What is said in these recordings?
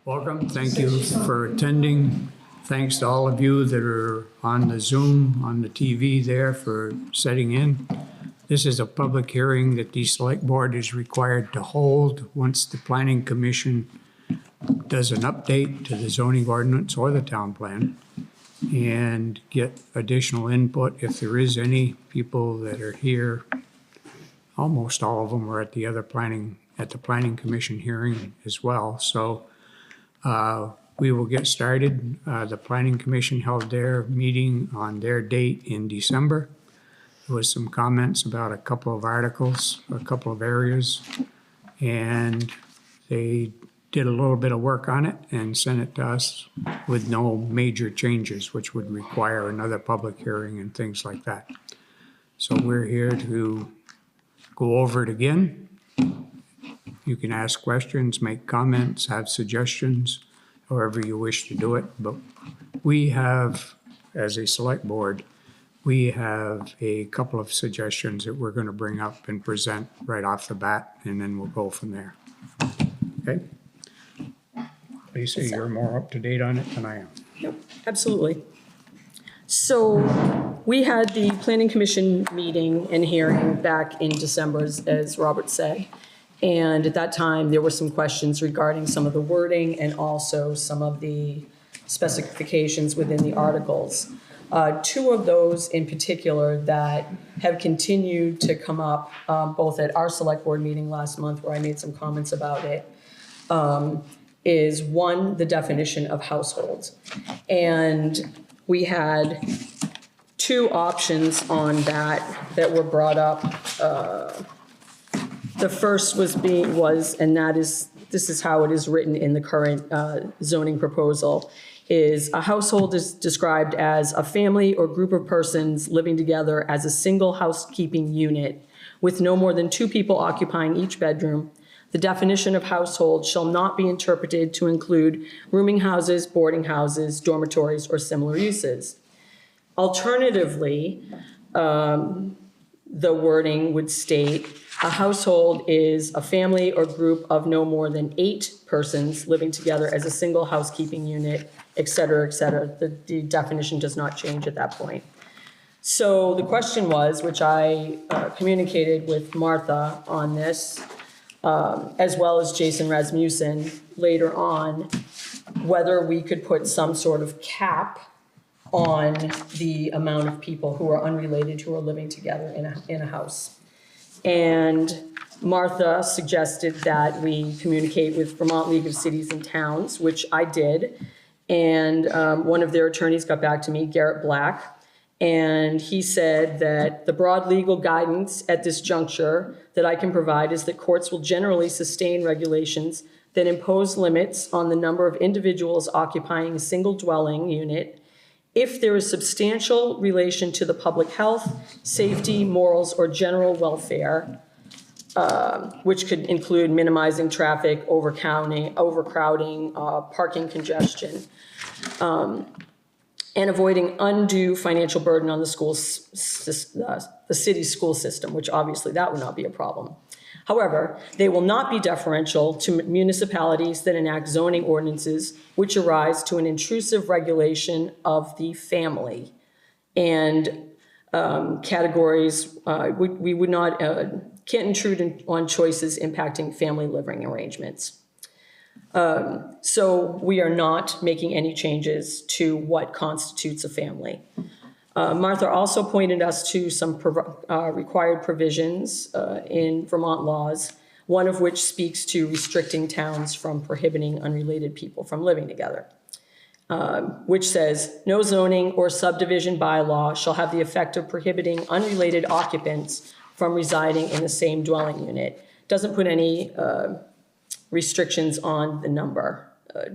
Welcome. Thank you for attending. Thanks to all of you that are on the Zoom, on the TV there for setting in. This is a public hearing that the Select Board is required to hold once the Planning Commission does an update to the zoning ordinance or the town plan and get additional input if there is any. People that are here, almost all of them were at the Planning Commission hearing as well. So we will get started. The Planning Commission held their meeting on their date in December. There was some comments about a couple of articles, a couple of areas, and they did a little bit of work on it and sent it to us with no major changes, which would require another public hearing and things like that. So we're here to go over it again. You can ask questions, make comments, have suggestions, however you wish to do it. But we have, as a select board, we have a couple of suggestions that we're going to bring up and present right off the bat, and then we'll go from there. Okay? Lisa, you're more up to date on it than I am. Yep, absolutely. So we had the Planning Commission meeting and hearing back in December, as Robert said. And at that time, there were some questions regarding some of the wording and also some of the specifications within the articles. Two of those in particular that have continued to come up, both at our select board meeting last month where I made some comments about it, is one, the definition of household. And we had two options on that were brought up. The first this is how it is written in the current zoning proposal, is a household is described as a family or group of persons living together as a single housekeeping unit with no more than two people occupying each bedroom. The definition of household shall not be interpreted to include rooming houses, boarding houses, dormitories, or similar uses. Alternatively, the wording would state a household is a family or group of no more than 8 persons living together as a single housekeeping unit, et cetera, et cetera. The definition does not change at that point. So the question was, which I communicated with Martha on this, as well as Jason Rasmussen later on, whether we could put some sort of cap on the amount of people who are unrelated who are living together in a house. And Martha suggested that we communicate with Vermont League of Cities and Towns, which I did. And one of their attorneys got back to me, Garrett Black, and he said that the broad legal guidance at this juncture that I can provide is that courts will generally sustain regulations that impose limits on the number of individuals occupying a single dwelling unit if there is substantial relation to the public health, safety, morals, or general welfare, which could include minimizing traffic, overcrowding, parking congestion, and avoiding undue financial burden on the city's school system, which obviously that would not be a problem. However, they will not be deferential to municipalities that enact zoning ordinances which arise to an intrusive regulation of the family. And categories, we would not, can't intrude on choices impacting family living arrangements. So we are not making any changes to what constitutes a family. Martha also pointed us to some required provisions in Vermont laws, one of which speaks to restricting towns from prohibiting unrelated people from living together, which says, no zoning or subdivision bylaw shall have the effect of prohibiting unrelated occupants from residing in the same dwelling unit. Doesn't put any restrictions on the number,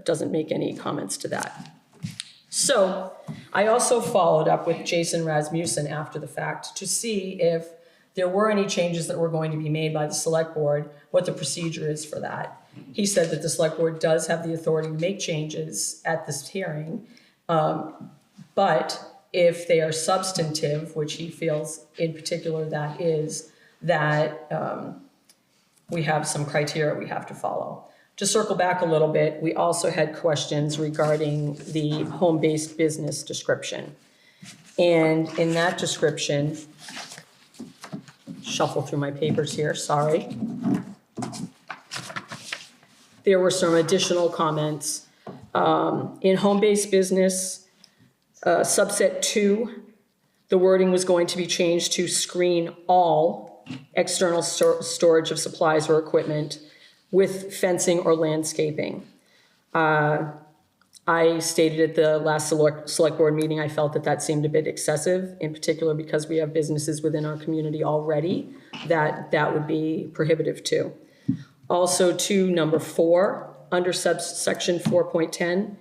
doesn't make any comments to that. So I also followed up with Jason Rasmussen after the fact to see if there were any changes that were going to be made by the select board, what the procedure is for that. He said that the select board does have the authority to make changes at this hearing, but if they are substantive, which he feels in particular that is, that we have some criteria we have to follow. To circle back a little bit, we also had questions regarding the home-based business description. And in that description, shuffle through my papers here, sorry. There were some additional comments. In home-based business, subset 2, the wording was going to be changed to screen all external storage of supplies or equipment with fencing or landscaping. I stated at the last select board meeting, I felt that that seemed a bit excessive, in particular because we have businesses within our community already that would be prohibitive too. Also to number 4, under subsection 4.10,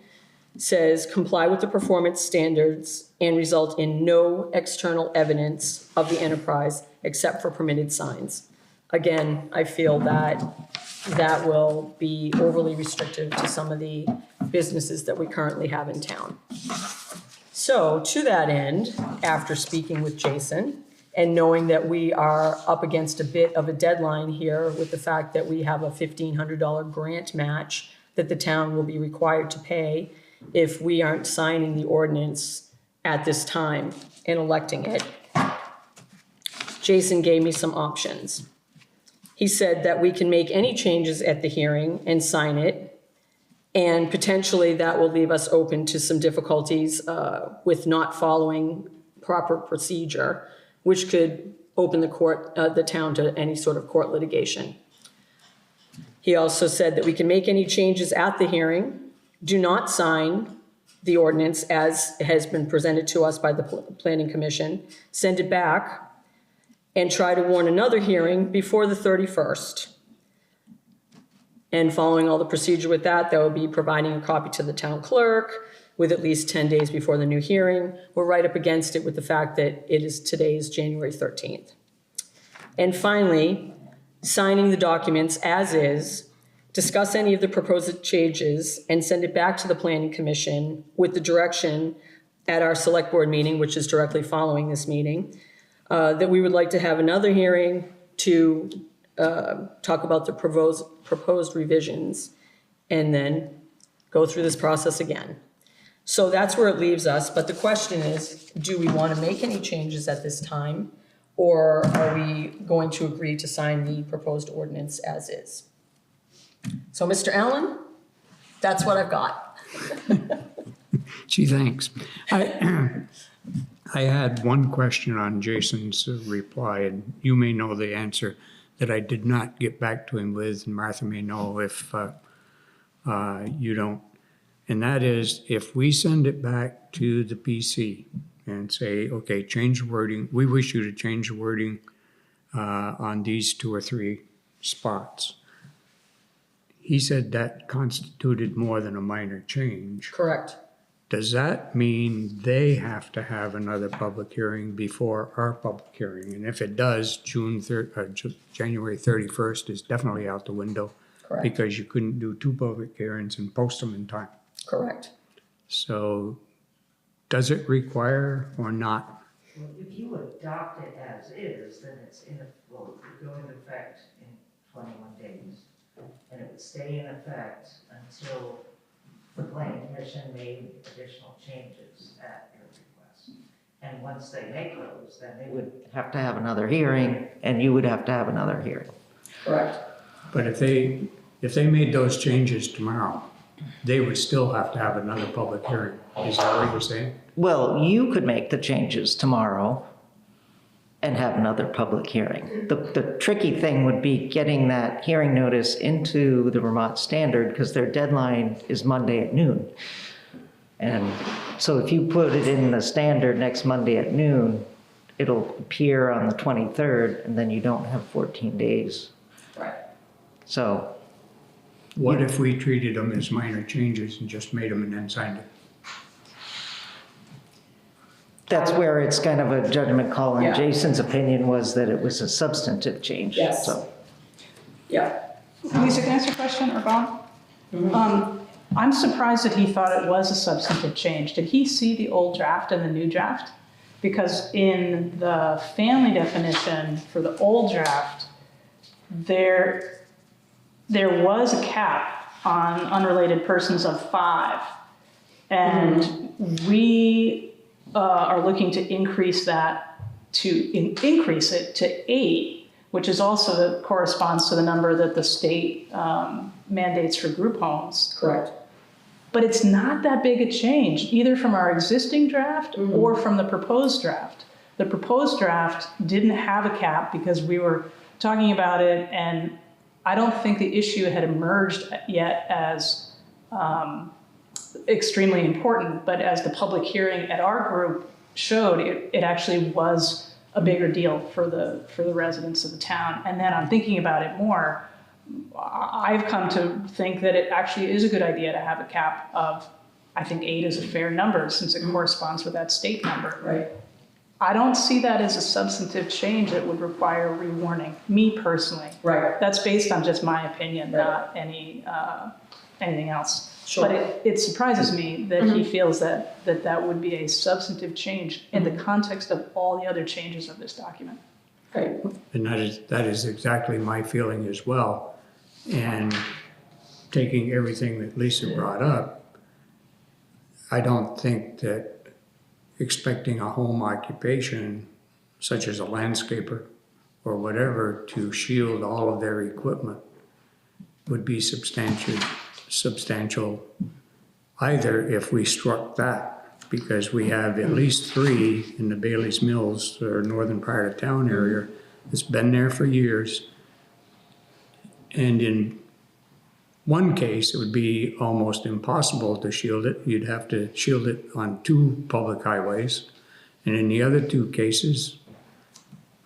says comply with the performance standards and result in no external evidence of the enterprise except for permitted signs. Again, I feel that that will be overly restrictive to some of the businesses that we currently have in town. So to that end, after speaking with Jason and knowing that we are up against a bit of a deadline here with the fact that we have a $1,500 grant match that the town will be required to pay if we aren't signing the ordinance at this time and electing it, Jason gave me some options. He said that we can make any changes at the hearing and sign it, and potentially that will leave us open to some difficulties with not following proper procedure, which could open the town to any sort of court litigation. He also said that we can make any changes at the hearing, do not sign the ordinance as has been presented to us by the Planning Commission, send it back, and try to warn another hearing before the 31st. And following all the procedure with that, that would be providing a copy to the town clerk with at least 10 days before the new hearing. We're right up against it with the fact that today is January 13th. And finally, signing the documents as is, discuss any of the proposed changes, and send it back to the Planning Commission with the direction at our select board meeting, which is directly following this meeting, that we would like to have another hearing to talk about the proposed revisions and then go through this process again. So that's where it leaves us. But the question is, do we want to make any changes at this time, or are we going to agree to sign the proposed ordinance as is? So, Mr. Allen, that's what I've got. Gee, thanks. I had one question on Jason's reply, and you may know the answer, that I did not get back to him with, and Martha may know if you don't. And that is, if we send it back to the PC and say, okay, change the wording, we wish you to change the wording on these 2 or 3 spots. He said that constituted more than a minor change. Correct. Does that mean they have to have another public hearing before our public hearing? And if it does, January 31st is definitely out the window. Correct. Because you couldn't do 2 public hearings and post them in time. Correct. So does it require or not? Well, if you adopt it as is, then it's will go into effect in 21 days. And it would stay in effect until the Planning Commission made additional changes at your request. And once they make those, then they would have to have another hearing, and you would have to have another hearing. Correct. But if they made those changes tomorrow, they would still have to have another public hearing. Is that what you're saying? Well, you could make the changes tomorrow and have another public hearing. The tricky thing would be getting that hearing notice into the Vermont Standard, because their deadline is Monday at noon. And so if you put it in the Standard next Monday at noon, it'll appear on the 23rd, and then you don't have 14 days. Right. So. What if we treated them as minor changes and just made them and then signed it? That's where it's kind of a judgment call, and Yeah. Jason's opinion was that it was a substantive change. Yes. So. Yeah. Lisa, can I ask a question, or Bob? I'm surprised that he thought it was a substantive change. Did he see the old draft and the new draft? Because in the family definition for the old draft, there was a cap on unrelated persons of 5. And we are looking to increase it to 8, which is also corresponds to the number that the state mandates for group homes. Correct. But it's not that big a change, either from our existing draft or from the proposed draft. The proposed draft didn't have a cap because we were talking about it, and I don't think the issue had emerged yet as extremely important, but as the public hearing at our group showed, it actually was a bigger deal for the residents of the town. And then I'm thinking about it more. I've come to think that it actually is a good idea to have a cap of, I think 8 is a fair number since it corresponds with that state number. Right. I don't see that as a substantive change that would require rewarning, me personally. Right. That's based on just my opinion, Right. not anything else. Sure. But it surprises me that he feels that would be a substantive change in the context of all the other changes of this document. Right. And that is exactly my feeling as well. And taking everything that Lisa brought up, I don't think that expecting a home occupation, such as a landscaper or whatever, to shield all of their equipment would be substantial either if we struck that, because we have at least 3 in the Bailey's Mills, or northern part of town area, that's been there for years. And in one case, it would be almost impossible to shield it. You'd have to shield it on 2 public highways. And in the other 2 cases,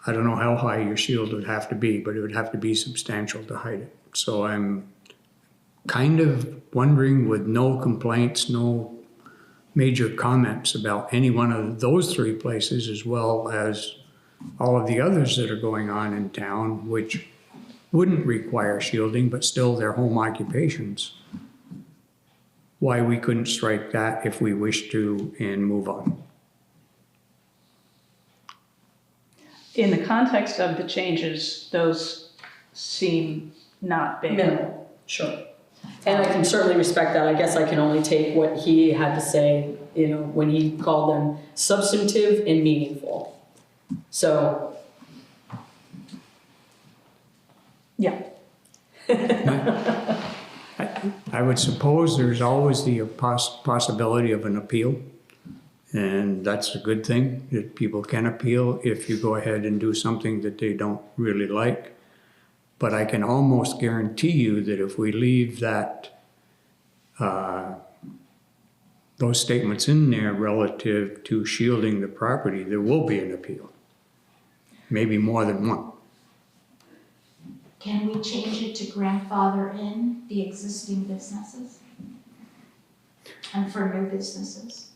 I don't know how high your shield would have to be, but it would have to be substantial to hide it. So I'm kind of wondering, with no complaints, no major comments about any one of those 3 places, as well as all of the others that are going on in town, which wouldn't require shielding, but still they're home occupations, why we couldn't strike that if we wish to and move on. In the context of the changes, those seem not big. Minimal, sure. And I can certainly respect that. I guess I can only take what he had to say, when he called them substantive and meaningful. So. Yeah. I would suppose there's always the possibility of an appeal, and that's a good thing, that people can appeal if you go ahead and do something that they don't really like. But I can almost guarantee you that if we leave those statements in there relative to shielding the property, there will be an appeal. Maybe more than one. Can we change it to grandfather in the existing businesses? And for new businesses?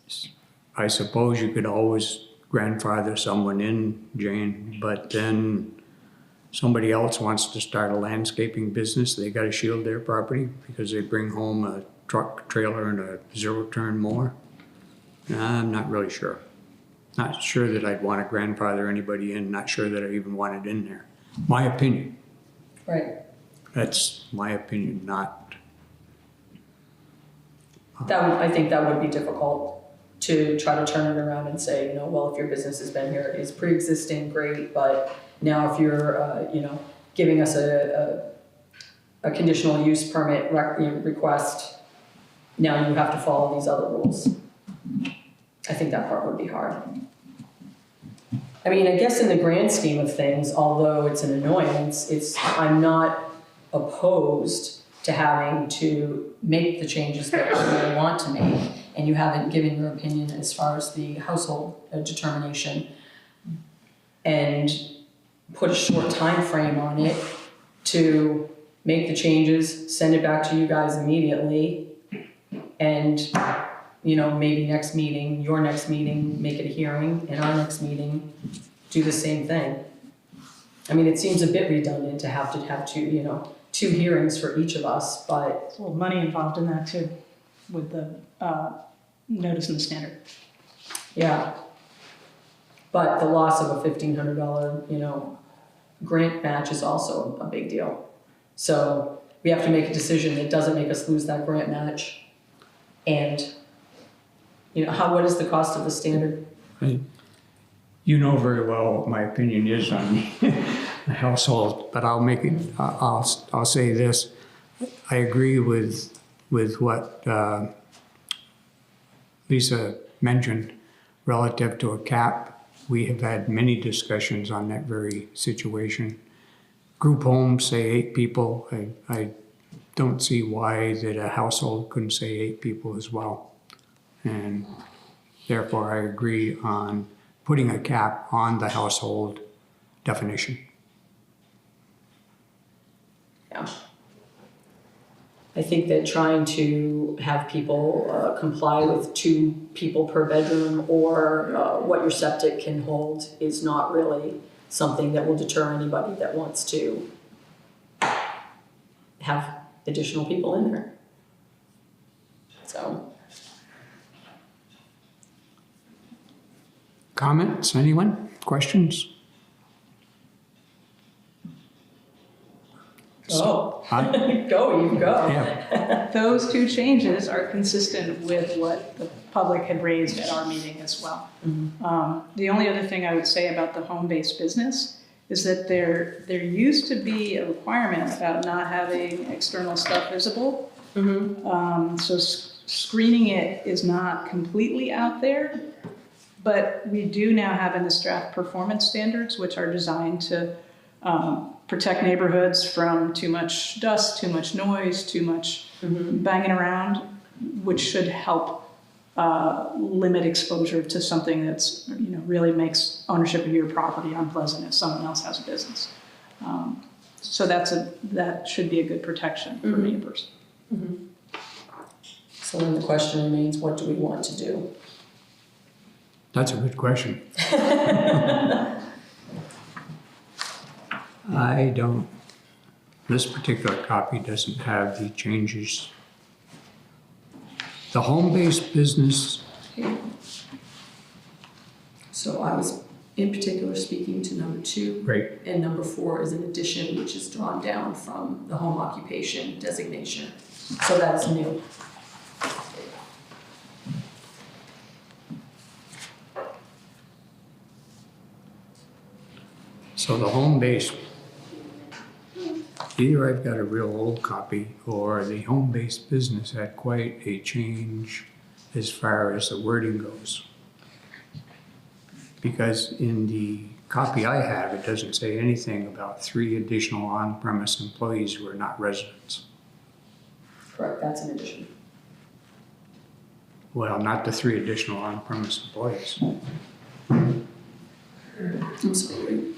I suppose you could always grandfather someone in, Jane, but then somebody else wants to start a landscaping business, they gotta shield their property because they bring home a truck, trailer, and a zero-turn mower. I'm not really sure. Not sure that I'd want to grandfather anybody in, not sure that I even want it in there. My opinion. Right. That's my opinion, not. I think that would be difficult to try to turn it around and say, well, if your business has been here, it's pre-existing, great, but now if you're, giving us a conditional use permit request, now you have to follow these other rules. I think that part would be hard. I mean, I guess in the grand scheme of things, although it's an annoyance, I'm not opposed to having to make the changes that I want to make, and you haven't given your opinion as far as the household determination, and put a short time frame on it to make the changes, send it back to you guys immediately, and maybe your next meeting, make it a hearing, and our next meeting, do the same thing. I mean, it seems a bit redundant to have two hearings for each of us, but. There's a little money involved in that too, with the notice and the standard. Yeah. But the loss of a $1,500, grant match is also a big deal. So, we have to make a decision that doesn't make us lose that grant match. And, you know, what is the cost of the standard? You know very well what my opinion is on the household, but I'll make it, I'll say this. I agree with what Lisa mentioned relative to a cap. We have had many discussions on that very situation. Group homes say 8 people. I don't see why that a household couldn't say 8 people as well. And therefore I agree on putting a cap on the household definition. Yeah. I think that trying to have people comply with 2 people per bedroom or what your septic can hold is not really something that will deter anybody that wants to have additional people in there. So. Comments, anyone? Questions? Oh, Huh? go, you go. Yeah, Those 2 changes are consistent with what the public had raised at our meeting as well. The only other thing I would say about the home-based business is that there used to be a requirement about not having external stuff visible. So screening it is not completely out there, but we do now have in this draft performance standards, which are designed to protect neighborhoods from too much dust, too much noise, too much banging around, which should help limit exposure to something that's, you know, really makes ownership of your property unpleasant if someone else has a business. So that should be a good protection for neighbors. So then the question remains, what do we want to do? that's a good question. I don't, this particular copy doesn't have the changes. The home-based business, So I was in particular speaking to number 2. right, And number 4 is an addition, which is drawn down from the home occupation designation. So that's new. so the home-based, either I've got a real old copy or the home-based business had quite a change as far as the wording goes. Because in the copy I have, it doesn't say anything about 3 additional on-premise employees who are not residents. Correct, that's an addition. Well, not the 3 additional on-premise employees. I'm sorry.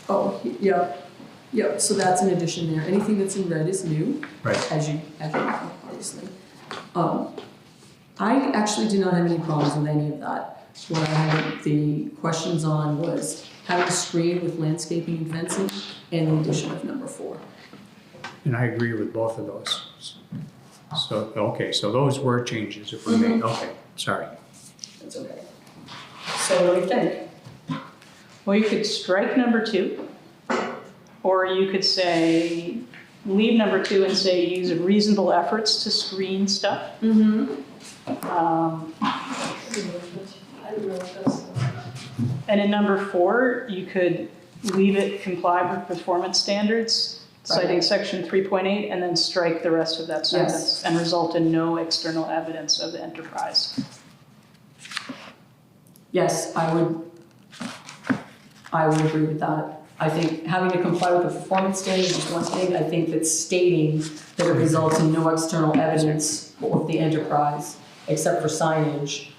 Oh, yeah, so that's an addition there. Anything that's in red is new, Right. as you know, obviously. I actually do not have any problems with any of that. What I had the questions on was having a screen with landscaping and fencing and the addition of number 4. And I agree with both of those. So, okay, so those were changes that were made. Okay, sorry. That's okay. So what do you think? Well, you could strike number 2, or you could say, leave number 2 and say use reasonable efforts to screen stuff. And in number 4, you could leave it comply with performance standards, citing section 3.8, and then strike the rest of that sentence and result in no external evidence of the enterprise. Yes, I would agree with that. I think having to comply with the performance standards is one thing. I think that stating that it results in no external evidence of the enterprise, except for signage,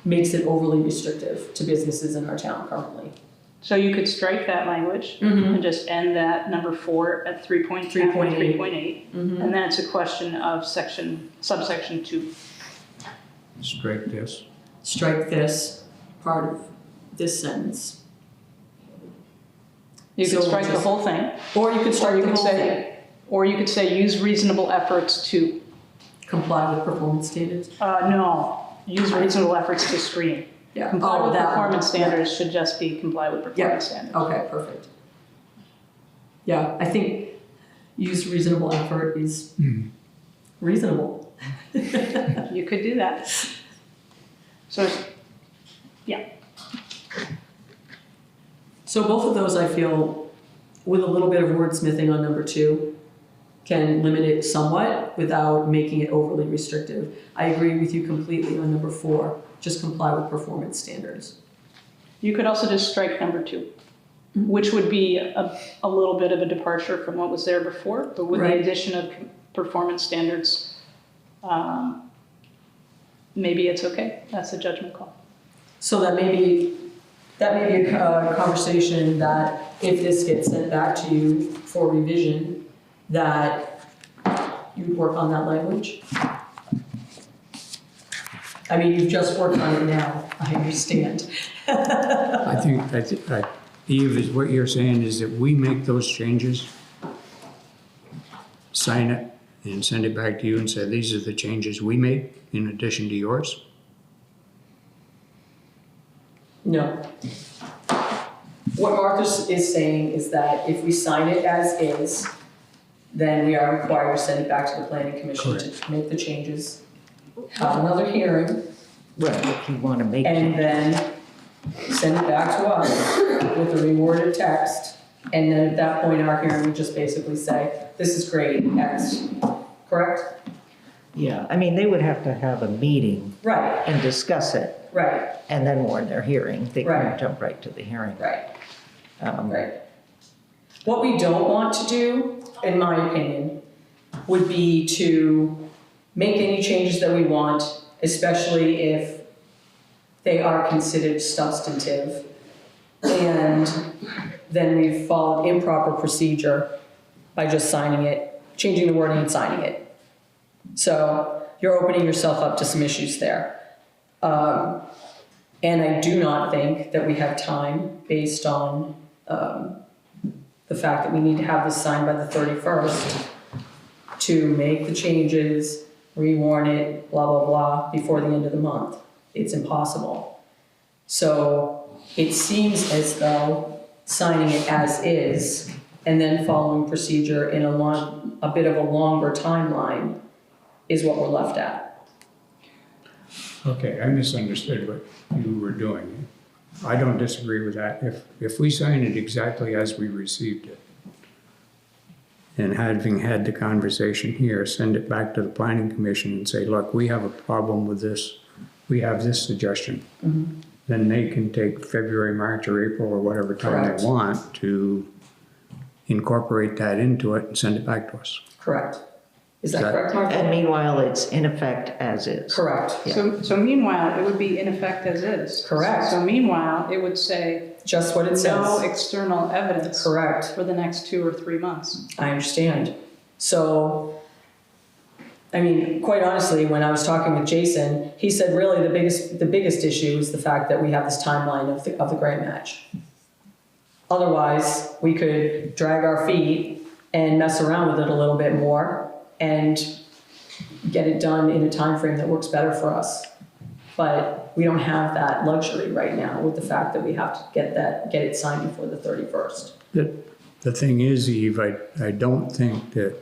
makes it overly restrictive to businesses in our town currently. So you could strike that language and just end that number 4 at 3.8, and then it's a question of subsection 2. Strike this. Strike this part of this sentence. You could So strike the just- whole thing, Or you could strike the whole thing. or you could say use reasonable efforts to, Comply with performance standards. no, use reasonable efforts to screen. Yeah. Comply Oh, with that one. performance standards should just be comply with Yeah, performance standards. okay, perfect. Yeah, I think, use reasonable effort is reasonable. You could do that. So, yeah. So both of those, I feel, with a little bit of wordsmithing on number 2, can limit it somewhat without making it overly restrictive. I agree with you completely on number 4, just comply with performance standards. You could also just strike number 2, which would be a little bit of a departure from what was there before, but with the Right. addition of performance standards, maybe it's okay. That's a judgment call. So that may be a conversation that if this gets sent back to you for revision, that you work on that language. I mean, you've just worked on it now, I understand. I think, Eve, is what you're saying is that we make those changes, sign it, and send it back to you and say, these are the changes we made in addition to yours? No. What Martha is saying is that if we sign it as is, then we are required to send it back to the planning commission to make the changes, have another hearing, Right, if you want to make and changes. then send it back to us with a reworded text. And then at that point, our hearing would just basically say, this is great, X, correct? Yeah, I mean, they would have to have a meeting Right, and discuss it right, and then warn their hearing. They Right. couldn't jump right to the hearing. right. Um, Right. What we don't want to do, in my opinion, would be to make any changes that we want, especially if they are considered substantive, and then we've followed improper procedure by just signing it, changing the wording and signing it. So you're opening yourself up to some issues there. And I do not think that we have time based on the fact that we need to have this signed by the 31st to make the changes, rewarn it, blah, blah, blah, before the end of the month. It's impossible. So it seems as though signing it as is and then following procedure in a bit of a longer timeline is what we're left at. Okay, I misunderstood what you were doing. I don't disagree with that. If we sign it exactly as we received it, and having had the conversation here, send it back to the planning commission and say, look, we have a problem with this, we have this suggestion. Then they can take February, March, or April, or whatever time Correct. they want to incorporate that into it and send it back to us. Correct. Is that That- correct, Martha? And meanwhile, it's in effect as is. Correct. Yeah. So meanwhile, it would be in effect as is. Correct. So meanwhile, it would say Just what it no says. external evidence Correct. for the next 2 or 3 months. I understand. So, I mean, quite honestly, when I was talking with Jason, he said really the biggest issue is the fact that we have this timeline of the grant match. Otherwise, we could drag our feet and mess around with it a little bit more and get it done in a time frame that works better for us. But we don't have that luxury right now with the fact that we have to get it signed before the 31st. The thing is, Eve, I don't think that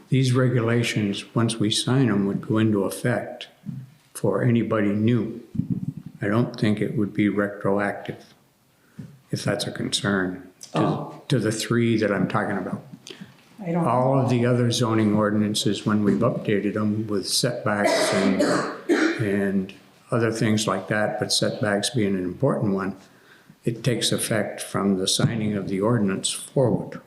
these regulations, once we sign them, would go into effect for anybody new. I don't think it would be retroactive, if that's a concern, to the 3 that I'm talking about. I don't. All of the other zoning ordinances, when we've updated them with setbacks and other things like that, but setbacks being an important one, it takes effect from the signing of the ordinance forward.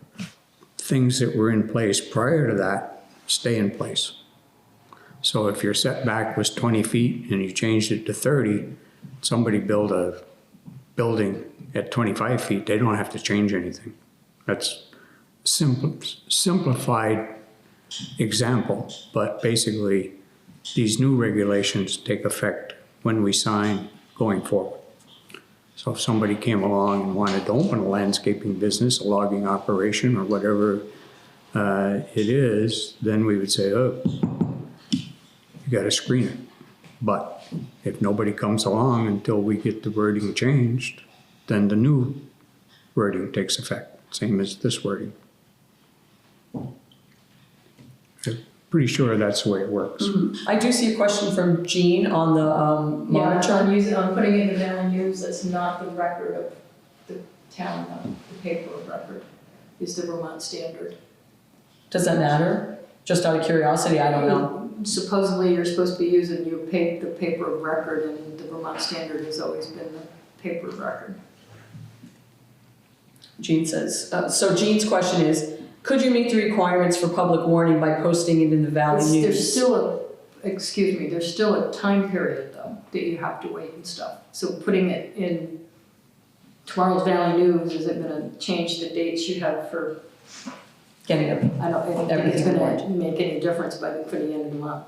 Things that were in place prior to that stay in place. So if your setback was 20 feet and you changed it to 30, somebody built a building at 25 feet, they don't have to change anything. That's simplified example, but basically these new regulations take effect when we sign going forward. So if somebody came along and wanted to open a landscaping business, a logging operation, or whatever it is, then we would say, oh, you got to screen it. But if nobody comes along until we get the wording changed, then the new wording takes effect, same as this wording. I'm pretty sure that's the way it works. I do see a question from Jean on the monitor. I'm putting in the Valley News, that's not the record of the town, the paper of record, is the Vermont Standard. Does that matter? Just out of curiosity, I don't know. Supposedly, you're supposed to be using the paper of record, and the Vermont Standard has always been the paper of record. Jean says, so Jean's question is, could you meet the requirements for public warning by posting it in the Valley News? There's still a time period though, that you have to wait and stuff. So putting it in tomorrow's Valley News, is it gonna change the dates you have for, Getting it. I don't think it's Everything gonna make any difference for the end of the month.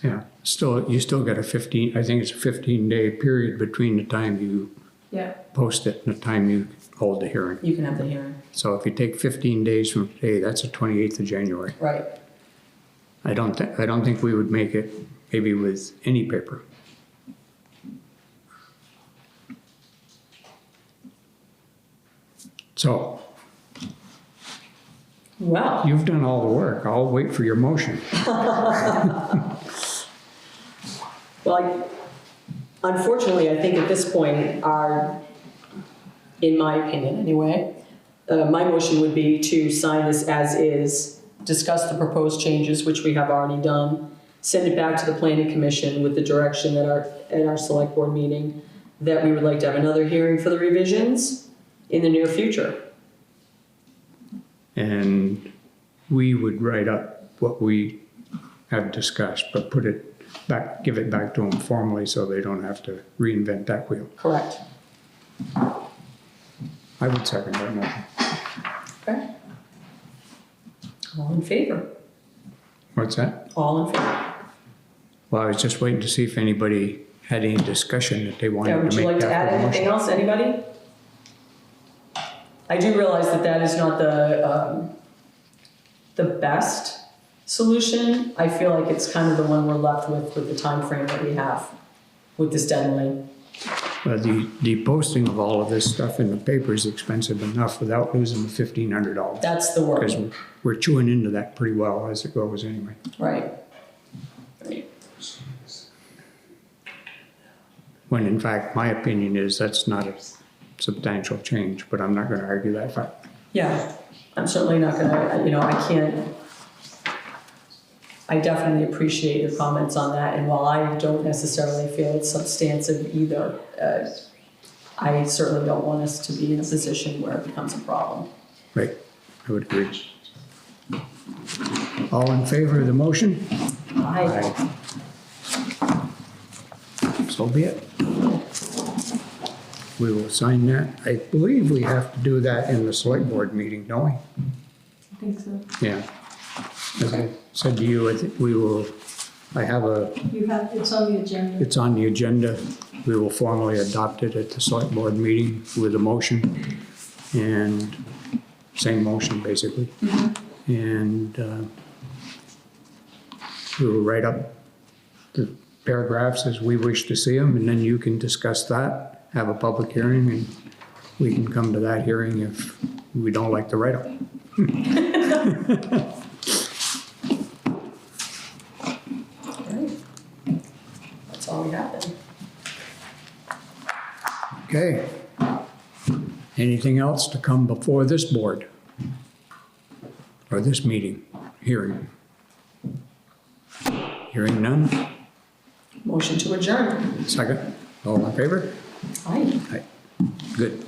Yeah, you still get a 15, I think it's a 15-day period between the time you Yeah. post it and the time you hold the hearing. You can have the hearing. So if you take 15 days from today, that's the 28th of January. Right. I don't think we would make it maybe with any paper. So Well, you've done all the work. I'll wait for your motion. well, unfortunately, I think at this point, in my opinion anyway, my motion would be to sign this as is, discuss the proposed changes, which we have already done, send it back to the planning commission with the direction at our select board meeting that we would like to have another hearing for the revisions in the near future. And we would write up what we have discussed, but put it back, give it back to them formally so they don't have to reinvent that wheel. Correct. I would second that motion. Okay. All in favor? What's that? All in favor? Well, I was just waiting to see if anybody had any discussion that they Yeah, wanted would to you make like to add after the anything motion. else, anybody? I do realize that that is not the best solution. I feel like it's kind of the one we're left with the time frame that we have with this deadline. The posting of all of this stuff in the paper is expensive enough without losing the $1,500. That's the Because word, we're chewing into that pretty well as it goes anyway. right? Right. When in fact, my opinion is that's not a substantial change, but I'm not gonna argue that fact. Yeah, I'm certainly not gonna, I definitely appreciate your comments on that, and while I don't necessarily feel it's substantive either, I certainly don't want us to be in a position where it becomes a problem. Right, I would agree. All in favor of the motion? Aye. So be it. We will sign that. I believe we have to do that in the select board meeting, don't we? I think so. Yeah. As I said to you, I think we will, It's on the agenda. it's on the agenda. We will formally adopt it at the select board meeting with a motion and same motion basically. And we will write up the paragraphs as we wish to see them, and then you can discuss that, have a public hearing, and we can come to that hearing if we don't like the write-up. Alright. That's all we got then. Okay. Anything else to come before this board? Or this meeting, hearing? Hearing none? Motion to adjourn. Second? All in favor? Aye. Aye. Good.